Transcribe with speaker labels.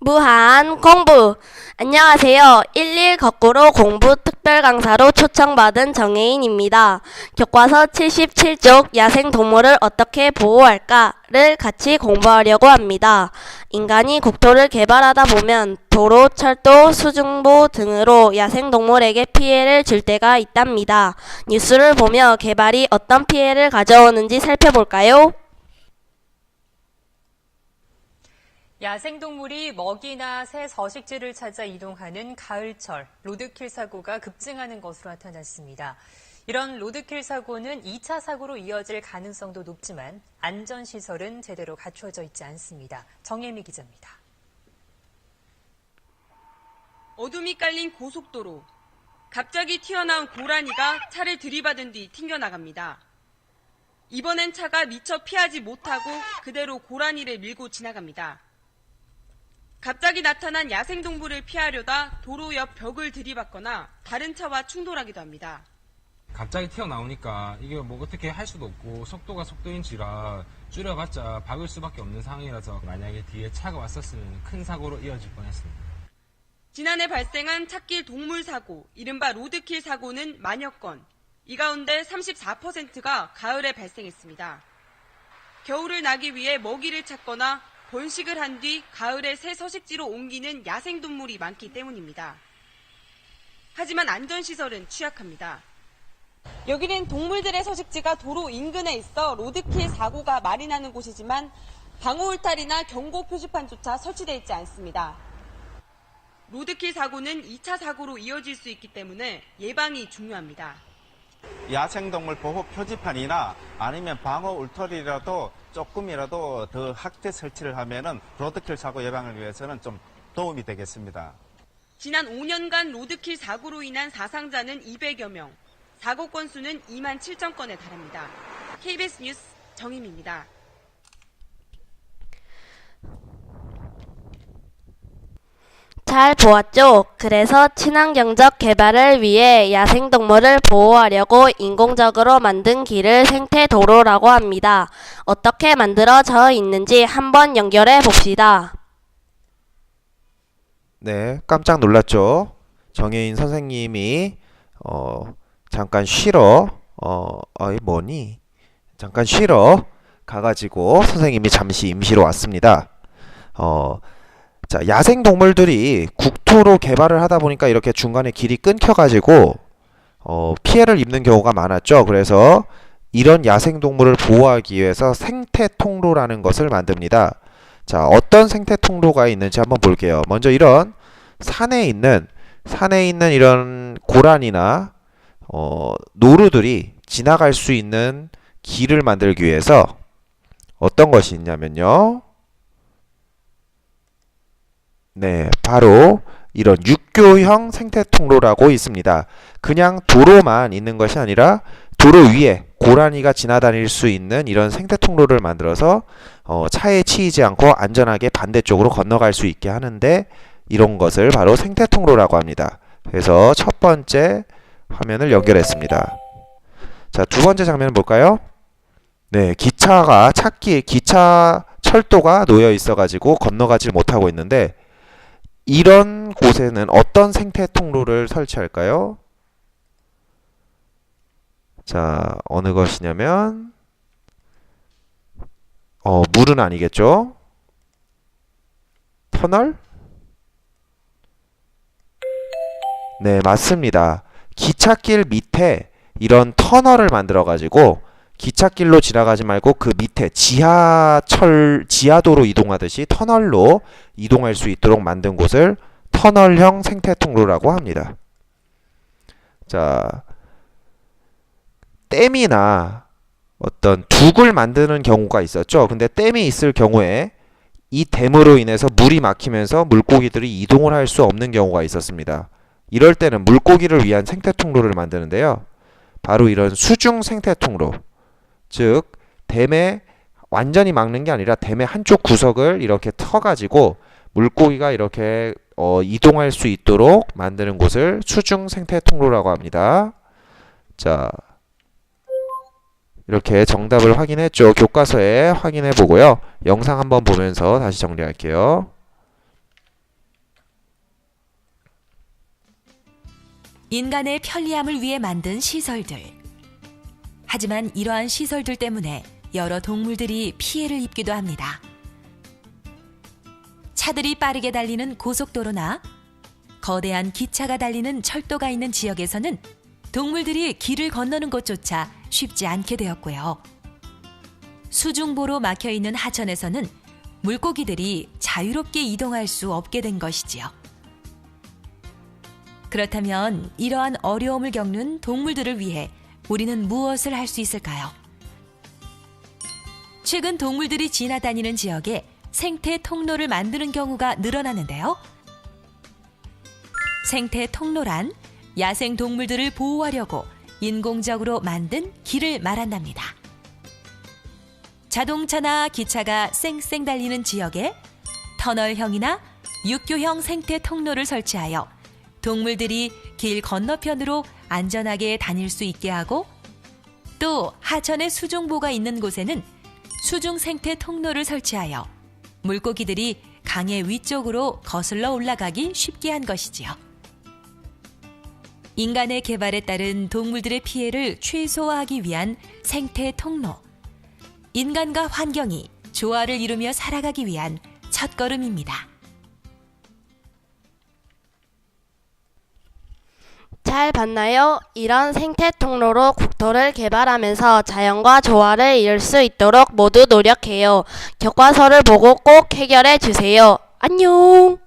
Speaker 1: 무한 공부. 안녕하세요. 11 거꾸로 공부 특별 강사로 초청받은 정혜인입니다. 교과서 77쪽 야생동물을 어떻게 보호할까를 같이 공부하려고 합니다. 인간이 국토를 개발하다 보면 도로, 철도, 수중보 등으로 야생동물에게 피해를 줄 때가 있답니다. 뉴스를 보며 개발이 어떤 피해를 가져오는지 살펴볼까요?
Speaker 2: 야생동물이 먹이나 새 서식지를 찾아 이동하는 가을철, 로드킬 사고가 급증하는 것으로 나타났습니다. 이런 로드킬 사고는 2차 사고로 이어질 가능성도 높지만 안전시설은 제대로 갖추어져 있지 않습니다. 정혜미 기자입니다.
Speaker 3: 어둠이 깔린 고속도로. 갑자기 튀어나온 고라니가 차를 들이받은 뒤 튕겨나갑니다. 이번엔 차가 미처 피하지 못하고 그대로 고라니를 밀고 지나갑니다. 갑자기 나타난 야생동물을 피하려다 도로 옆 벽을 들이받거나 다른 차와 충돌하기도 합니다.
Speaker 4: 갑자기 튀어나오니까 이게 뭐 어떻게 할 수도 없고 속도가 속도인지라 줄여봤자 박을 수밖에 없는 상황이라서 만약에 뒤에 차가 왔었으면 큰 사고로 이어질 뻔했습니다.
Speaker 3: 지난해 발생한 찻길 동물 사고, 이른바 로드킬 사고는 만여 건. 이 가운데 34%가 가을에 발생했습니다. 겨울을 나기 위해 먹이를 찾거나 번식을 한 뒤 가을에 새 서식지로 옮기는 야생동물이 많기 때문입니다. 하지만 안전시설은 취약합니다. 여기는 동물들의 서식지가 도로 인근에 있어 로드킬 사고가 많이 나는 곳이지만 방호 울타리나 경고 표지판조차 설치되어 있지 않습니다. 로드킬 사고는 2차 사고로 이어질 수 있기 때문에 예방이 중요합니다.
Speaker 5: 야생동물 보호 표지판이나 아니면 방어 울타리라도 조금이라도 더 확대 설치를 하면은 로드킬 사고 예방을 위해서는 좀 도움이 되겠습니다.
Speaker 3: 지난 5년간 로드킬 사고로 인한 사상자는 200여 명, 사고 건수는 2만 7천 건에 달합니다. KBS 뉴스 정임입니다.
Speaker 1: 잘 보았죠? 그래서 친환경적 개발을 위해 야생동물을 보호하려고 인공적으로 만든 길을 생태도로라고 합니다. 어떻게 만들어져 있는지 한번 연결해 봅시다.
Speaker 6: 네, 깜짝 놀랐죠? 정혜인 선생님이 잠깐 쉬러 뭐니? 잠깐 쉬러 가가지고 선생님이 잠시 임시로 왔습니다. 자, 야생동물들이 국토로 개발을 하다 보니까 이렇게 중간에 길이 끊겨가지고 피해를 입는 경우가 많았죠. 그래서 이런 야생동물을 보호하기 위해서 생태통로라는 것을 만듭니다. 자, 어떤 생태통로가 있는지 한번 볼게요. 먼저 이런 산에 있는 이런 고란이나 노루들이 지나갈 수 있는 길을 만들기 위해서 어떤 것이 있냐면요. 네, 바로 이런 육교형 생태통로라고 있습니다. 그냥 도로만 있는 것이 아니라 도로 위에 고라니가 지나다닐 수 있는 이런 생태통로를 만들어서 차에 치이지 않고 안전하게 반대쪽으로 건너갈 수 있게 하는데 이런 것을 바로 생태통로라고 합니다. 그래서 첫 번째 화면을 연결했습니다. 자, 두 번째 장면을 볼까요? 네, 기차 철도가 놓여 있어가지고 건너가지 못하고 있는데 이런 곳에는 어떤 생태 통로를 설치할까요? 자, 어느 것이냐면 물은 아니겠죠? 터널? 네, 맞습니다. 기찻길 밑에 이런 터널을 만들어 가지고 기찻길로 지나가지 말고 그 밑에 지하도로 이동하듯이 터널로 이동할 수 있도록 만든 곳을 터널형 생태통로라고 합니다. 자, 댐이나 어떤 둑을 만드는 경우가 있었죠. 근데 댐이 있을 경우에 이 댐으로 인해서 물이 막히면서 물고기들이 이동을 할 수 없는 경우가 있었습니다. 이럴 때는 물고기를 위한 생태통로를 만드는데요. 바로 이런 수중 생태통로, 즉 댐에 완전히 막는 게 아니라 댐의 한쪽 구석을 이렇게 터가지고 물고기가 이렇게 이동할 수 있도록 만드는 곳을 수중 생태통로라고 합니다. 자, 이렇게 정답을 확인했죠. 교과서에 확인해 보고요. 영상 한번 보면서 다시 정리할게요.
Speaker 7: 인간의 편리함을 위해 만든 시설들. 하지만 이러한 시설들 때문에 여러 동물들이 피해를 입기도 합니다. 차들이 빠르게 달리는 고속도로나 거대한 기차가 달리는 철도가 있는 지역에서는 동물들이 길을 건너는 것조차 쉽지 않게 되었고요. 수중보로 막혀있는 하천에서는 물고기들이 자유롭게 이동할 수 없게 된 것이지요. 그렇다면 이러한 어려움을 겪는 동물들을 위해 우리는 무엇을 할 수 있을까요? 최근 동물들이 지나다니는 지역에 생태 통로를 만드는 경우가 늘어나는데요. 생태 통로란 야생 동물들을 보호하려고 인공적으로 만든 길을 말한답니다. 자동차나 기차가 쌩쌩 달리는 지역에 터널형이나 육교형 생태 통로를 설치하여 동물들이 길 건너편으로 안전하게 다닐 수 있게 하고, 또 하천에 수중보가 있는 곳에는 수중 생태 통로를 설치하여 물고기들이 강의 위쪽으로 거슬러 올라가기 쉽게 한 것이지요. 인간의 개발에 따른 동물들의 피해를 최소화하기 위한 생태 통로. 인간과 환경이 조화를 이루며 살아가기 위한 첫걸음입니다.
Speaker 1: 잘 봤나요? 이런 생태 통로로 국토를 개발하면서 자연과 조화를 이룰 수 있도록 모두 노력해요. 교과서를 보고 꼭 해결해 주세요. 안녕!